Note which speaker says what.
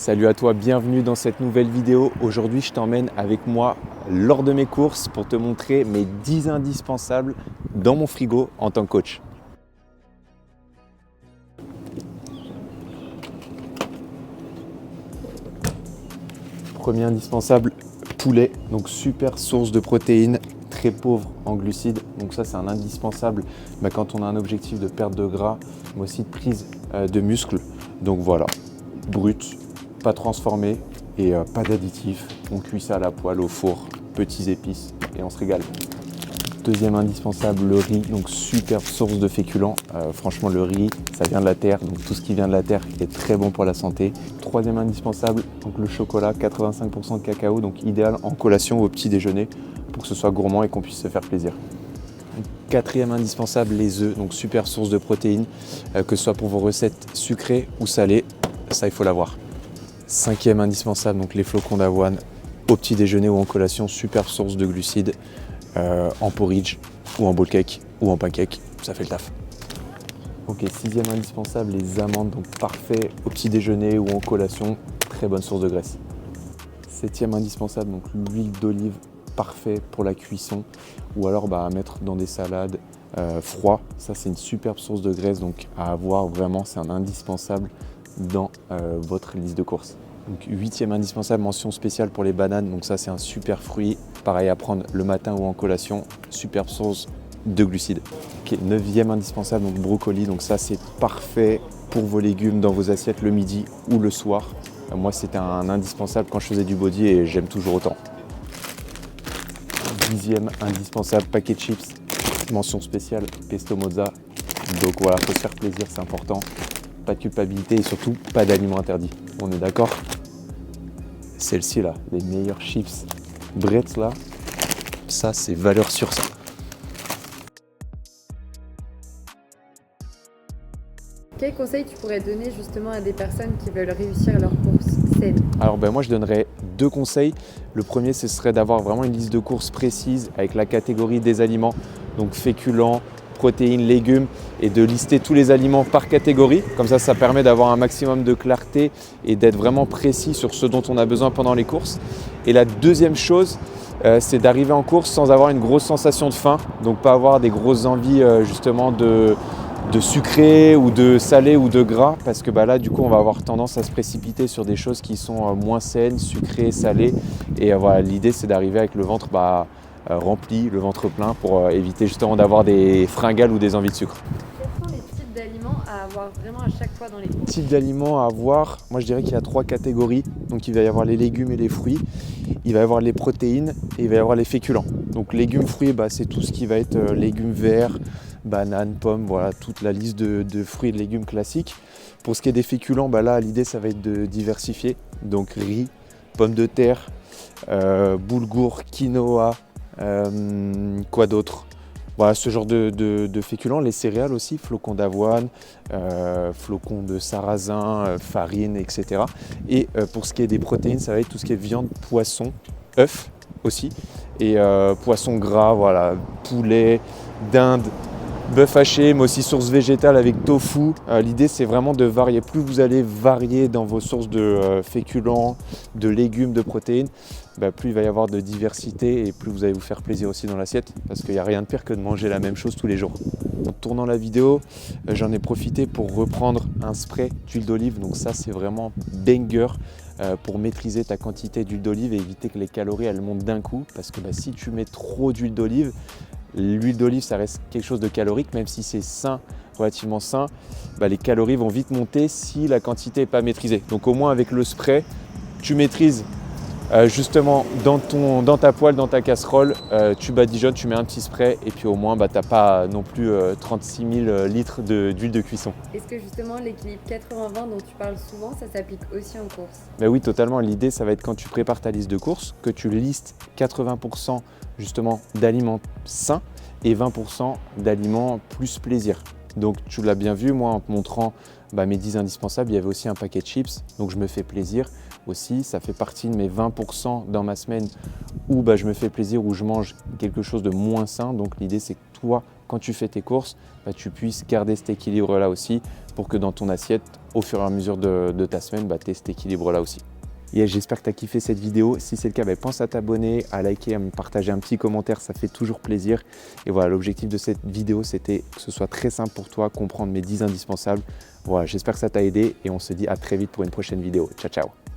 Speaker 1: Salut à toi, bienvenue dans cette nouvelle vidéo. Aujourd'hui, je t'emmène avec moi lors de mes courses pour te montrer mes 10 indispensables dans mon frigo en tant que coach. Premier indispensable, poulet, donc super source de protéines, très pauvre en glucides. Donc ça, c'est un indispensable quand on a un objectif de perte de gras, mais aussi de prise de muscle. Donc voilà, brut, pas transformé et pas d'additifs. On cuit ça à la poêle, au four, petits épices et on se régale. Deuxième indispensable, le riz, donc super source de féculents. Franchement, le riz, ça vient de la terre, donc tout ce qui vient de la terre est très bon pour la santé. Troisième indispensable, donc le chocolat, 85% de cacao, donc idéal en collation ou au petit déjeuner pour que ce soit gourmand et qu'on puisse se faire plaisir. Quatrième indispensable, les œufs, donc super source de protéines, que ce soit pour vos recettes sucrées ou salées, ça il faut l'avoir. Cinquième indispensable, donc les flocons d'avoine, au petit déjeuner ou en collation, super source de glucides, en porridge ou en bowl cake ou en pancake, ça fait le taf. Ok, sixième indispensable, les amandes, donc parfait au petit déjeuner ou en collation, très bonne source de graisse. Septième indispensable, donc l'huile d'olive, parfait pour la cuisson ou alors à mettre dans des salades froids. Ça, c'est une superbe source de graisse, donc à avoir vraiment, c'est un indispensable dans votre liste de courses. Donc, huitième indispensable, mention spéciale pour les bananes. Donc ça, c'est un super fruit, pareil à prendre le matin ou en collation, superbe source de glucides. Okay, neuvième indispensable, donc brocoli. Donc ça, c'est parfait pour vos légumes dans vos assiettes le midi ou le soir. Moi, c'était un indispensable quand je faisais du body et j'aime toujours autant. Dixième indispensable, paquet de chips, mention spéciale, pesto mozza. Donc voilà, faut se faire plaisir, c'est important. Pas de culpabilité et surtout pas d'aliments interdits. On est d'accord? Celle-ci là, les meilleurs chips Bretz là, ça c'est valeur sûre ça.
Speaker 2: Quel conseil tu pourrais donner justement à des personnes qui veulent réussir leur course saine?
Speaker 1: Alors moi je donnerais deux conseils. Le premier ce serait d'avoir vraiment une liste de courses précise avec la catégorie des aliments, donc féculents, protéines, légumes, et de lister tous les aliments par catégorie. Comme ça permet d'avoir un maximum de clarté et d'être vraiment précis sur ce dont on a besoin pendant les courses. Et la deuxième chose, c'est d'arriver en course sans avoir une grosse sensation de faim, donc pas avoir des grosses envies justement de sucré ou de salé ou de gras, parce que là du coup on va avoir tendance à se précipiter sur des choses qui sont moins saines, sucrées, salées, et voilà, l'idée c'est d'arriver avec le ventre rempli, le ventre plein, pour éviter justement d'avoir des fringales ou des envies de sucre.
Speaker 2: Quels sont les types d'aliments à avoir vraiment à chaque fois dans les courses?
Speaker 1: Types d'aliments à avoir, moi je dirais qu'il y a trois catégories. Donc il va y avoir les légumes et les fruits, il va y avoir les protéines et il va y avoir les féculents. Donc légumes, fruits, c'est tout ce qui va être légumes verts, bananes, pommes, voilà, toute la liste de fruits et de légumes classiques. Pour ce qui est des féculents, là l'idée ça va être de diversifier. Donc riz, pommes de terre, boulgour, quinoa, quoi d'autre? Voilà, ce genre de féculents, les céréales aussi, flocons d'avoine, flocons de sarrasin, farine, etc. Et pour ce qui est des protéines, ça va être tout ce qui est viande, poisson, œufs aussi, et poisson gras, voilà, poulet, dinde, bœuf haché, mais aussi source végétale avec tofu. L'idée c'est vraiment de varier. Plus vous allez varier dans vos sources de féculents, de légumes, de protéines, plus il va y avoir de diversité et plus vous allez vous faire plaisir aussi dans l'assiette, parce qu'il n'y a rien de pire que de manger la même chose tous les jours. En tournant la vidéo, j'en ai profité pour reprendre un spray d'huile d'olive. Donc ça c'est vraiment banger pour maîtriser ta quantité d'huile d'olive et éviter que les calories elles montent d'un coup, parce que si tu mets trop d'huile d'olive, l'huile d'olive, ça reste quelque chose de calorique, même si c'est sain, relativement sain, les calories vont vite monter si la quantité n'est pas maîtrisée. Donc au moins avec le spray, tu maîtrises justement dans ta poêle, dans ta casserole, tu badigeonnes, tu mets un petit spray et puis au moins tu n'as pas non plus 36 000 litres d'huile de cuisson.
Speaker 2: Est-ce que justement l'équilibre 80-20 dont tu parles souvent, ça s'applique aussi en course?
Speaker 1: Oui, totalement. L'idée, ça va être quand tu prépares ta liste de courses, que tu listes 80% justement d'aliments sains et 20% d'aliments plus plaisir. Donc tu l'as bien vu, moi en te montrant mes 10 indispensables, il y avait aussi un paquet de chips. Donc je me fais plaisir aussi. Ça fait partie de mes 20% dans ma semaine où je me fais plaisir, où je mange quelque chose de moins sain. Donc l'idée, c'est que toi, quand tu fais tes courses, tu puisses garder cet équilibre-là aussi pour que dans ton assiette, au fur et à mesure de ta semaine, tu aies cet équilibre-là aussi. J'espère que tu as kiffé cette vidéo. Si c'est le cas, pense à t'abonner, à liker, à me partager un petit commentaire, ça fait toujours plaisir. Et voilà, l'objectif de cette vidéo, c'était que ce soit très simple pour toi, comprendre mes 10 indispensables. Voilà, j'espère que ça t'a aidé et on se dit à très vite pour une prochaine vidéo. Ciao, ciao.